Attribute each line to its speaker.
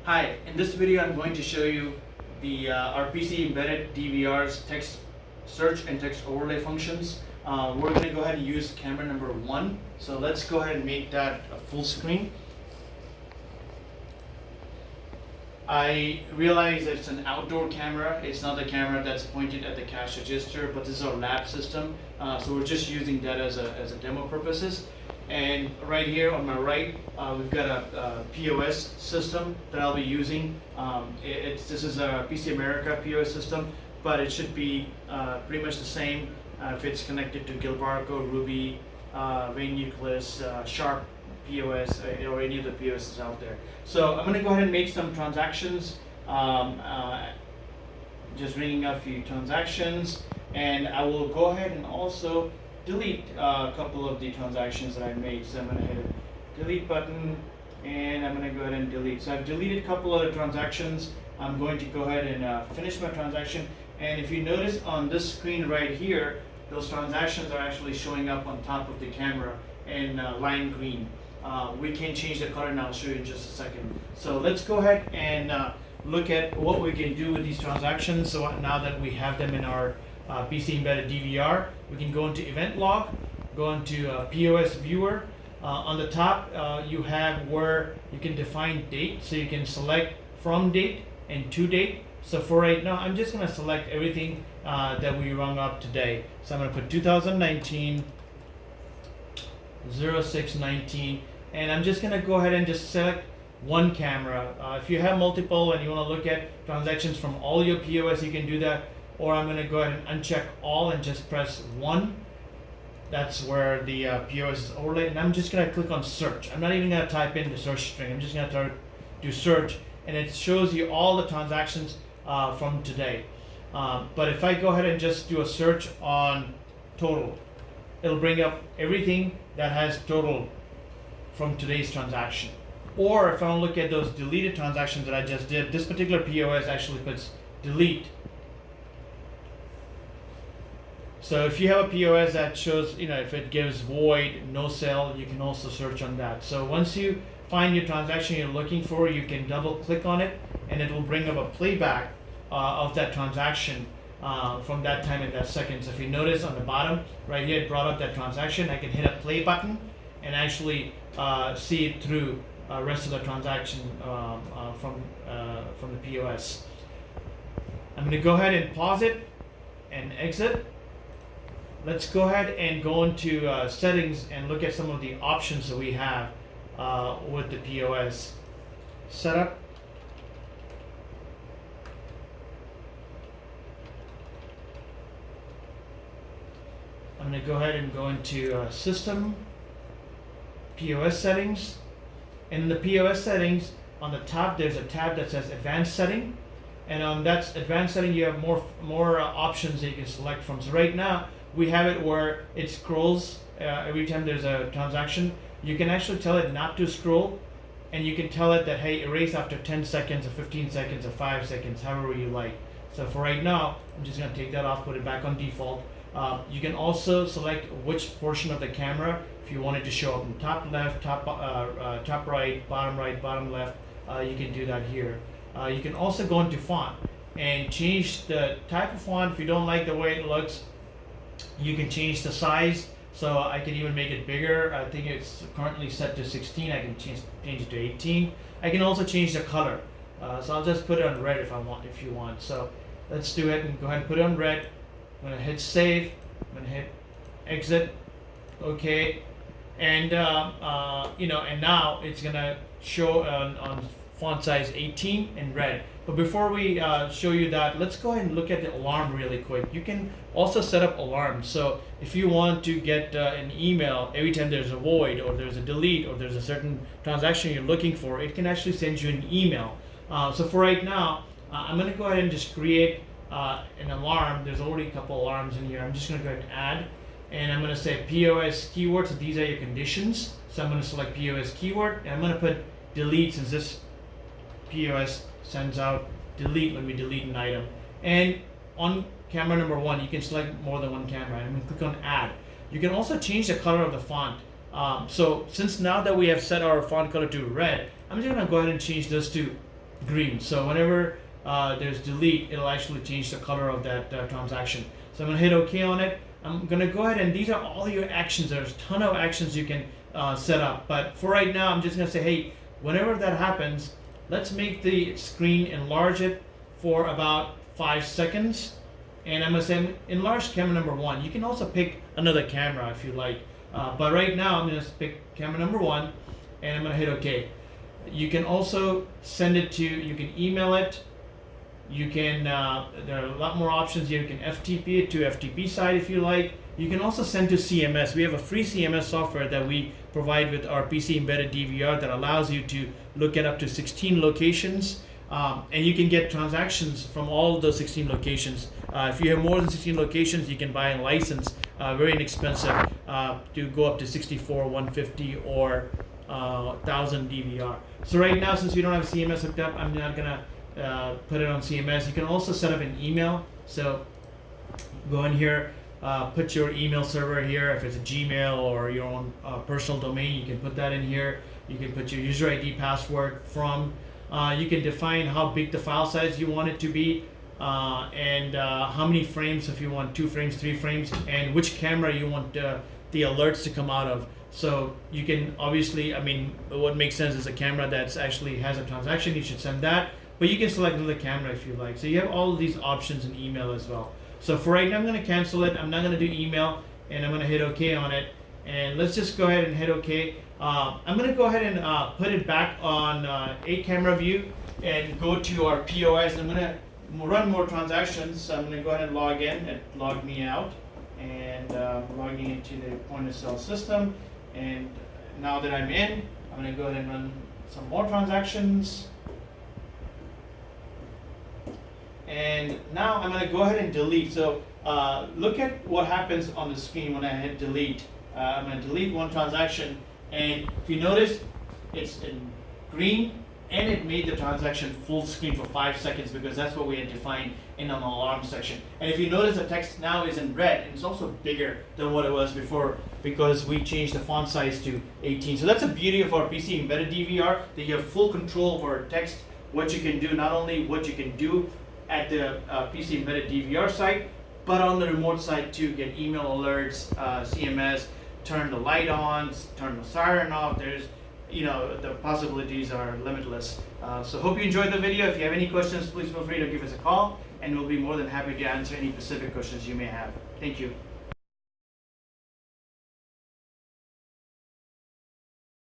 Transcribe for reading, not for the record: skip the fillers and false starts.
Speaker 1: Hi, in this video I'm going to show you the our PC embedded DVR's text search and text overlay functions. We're going to go ahead and use camera number 1. So let's go ahead and make that a full screen. I realize it's an outdoor camera. It's not the camera that's pointed at the cash register, but this is our lab system. So we're just using that as a demo purposes. And right here on my right, we've got a POS system that I'll be using. This is a PC America POS system, but it should be pretty much the same if it's connected to Gilbarco, Ruby, Rain Nucleus, Sharp POS, or any of the POSs out there. So I'm going to go ahead and make some transactions. Just ringing up a few transactions, and I will go ahead and also delete a couple of the transactions that I made. So I'm going to hit a delete button, and I'm going to go ahead and delete. So I've deleted a couple of the transactions. I'm going to go ahead and finish my transaction. And if you notice on this screen right here, those transactions are actually showing up on top of the camera in lime green. We can change the color, and I'll show you in just a second. So let's go ahead and look at what we can do with these transactions. So now that we have them in our PC embedded DVR, we can go into event log, go into Pos Viewer. On the top, you have where you can define date. So you can select from date and to date. So for right now, I'm just going to select everything that we rung up today. So I'm going to put 2019 0619, and I'm just going to go ahead and just select one camera. If you have multiple and you want to look at transactions from all your POS, you can do that. Or I'm going to go ahead and uncheck all and just press 1. That's where the POS is overlaid. And I'm just going to click on search. I'm not even going to type in the search string. I'm just going to do search, and it shows you all the transactions from today. But if I go ahead and just do a search on total, it'll bring up everything that has total from today's transaction. Or if I want to look at those deleted transactions that I just did, this particular POS actually puts delete. So if you have a POS that shows, if it gives void, no sale, you can also search on that. So once you find your transaction you're looking for, you can double click on it, and it will bring up a playback of that transaction from that time and that second. So if you notice on the bottom right here, it brought up that transaction. I can hit a play button and actually see it through rest of the transaction from the POS. I'm going to go ahead and pause it and exit. Let's go ahead and go into settings and look at some of the options that we have with the POS setup. I'm going to go ahead and go into system, POS settings. And in the POS settings, on the top there's a tab that says advanced setting. And on that advanced setting you have more options that you can select from. So right now we have it where it scrolls every time there's a transaction. You can actually tell it not to scroll, and you can tell it that, hey, erase after 10 seconds or 15 seconds or 5 seconds, however you like. So for right now, I'm just going to take that off, put it back on default. You can also select which portion of the camera, if you want it to show up in top left, top right, bottom left, you can do that here. You can also go into font and change the type of font. If you don't like the way it looks, you can change the size. So I can even make it bigger. I think it's currently set to 16. I can change it to 18. I can also change the color. So I'll just put it on red if you want. So let's do it and go ahead and put it on red. I'm gonna hit save. I'm gonna hit exit. Okay. And and now it's gonna show on font size 18 in red. But before we show you that, let's go ahead and look at the alarm really quick. You can also set up alarms. So if you want to get an email every time there's a void or there's a delete or there's a certain transaction you're looking for, it can actually send you an email. So for right now, I'm going to go ahead and just create an alarm. There's already a couple alarms in here. I'm just going to go ahead and add. And I'm going to say POS keyword. So these are your conditions. So I'm going to select POS keyword. And I'm going to put delete, since this POS sends out delete when we delete an item. And on camera number 1, you can select more than one camera. I'm going to click on add. You can also change the color of the font. So since now that we have set our font color to red, I'm just going to go ahead and change this to green. So whenever there's delete, it'll actually change the color of that transaction. So I'm gonna hit OK on it. I'm gonna go ahead, and these are all your actions. There's a ton of actions you can set up, but for right now, I'm just gonna say, hey, whenever that happens, let's make the screen, enlarge it for about 5 seconds, and I'm gonna say enlarge camera number 1. You can also pick another camera if you like, but right now I'm gonna pick camera number 1, and I'm gonna hit OK. You can also send it to, you can email it. You can, there are a lot more options here. You can FTP it to FTP side if you like. You can also send to CMS. We have a free CMS software that we provide with our PC embedded DVR that allows you to look at up to 16 locations. And you can get transactions from all of those 16 locations. If you have more than 16 locations, you can buy a license, very inexpensive, to go up to 64, 150, or 1000 DVR. So right now, since we don't have CMS hooked up, I'm not gonna put it on CMS. You can also set up an email. So go in here, put your email server here. If it's a Gmail or your own personal domain, you can put that in here. You can put your user ID, password from. You can define how big the file size you want it to be, and how many frames, if you want 2 frames, 3 frames, and which camera you want the alerts to come out of. So you can obviously, I mean, what makes sense is a camera that's actually has a transaction, you should send that, but you can select another camera if you like. So you have all of these options in email as well. So for right now, I'm gonna cancel it. I'm not gonna do email, and I'm gonna hit OK on it. And let's just go ahead and hit OK. I'm gonna go ahead and put it back on 8 camera view and go to our POS. I'm gonna run more transactions. So I'm gonna go ahead and log in and log me out, and logging into the point of sale system. And now that I'm in, I'm gonna go ahead and run some more transactions. And now I'm gonna go ahead and delete. So look at what happens on the screen when I hit delete. I'm gonna delete one transaction, and if you notice, it's in green, and it made the transaction full screen for 5 seconds, because that's what we had defined in an alarm section. And if you notice, the text now is in red, and it's also bigger than what it was before, because we changed the font size to 18. So that's the beauty of our PC embedded DVR, that you have full control over text, what you can do, not only what you can do at the PC embedded DVR site, but on the remote side too. Get email alerts, CMS, turn the light on, turn the siren off. There's, the possibilities are limitless. So hope you enjoyed the video. If you have any questions, please feel free to give us a call, and we'll be more than happy to answer any specific questions you may have. Thank you.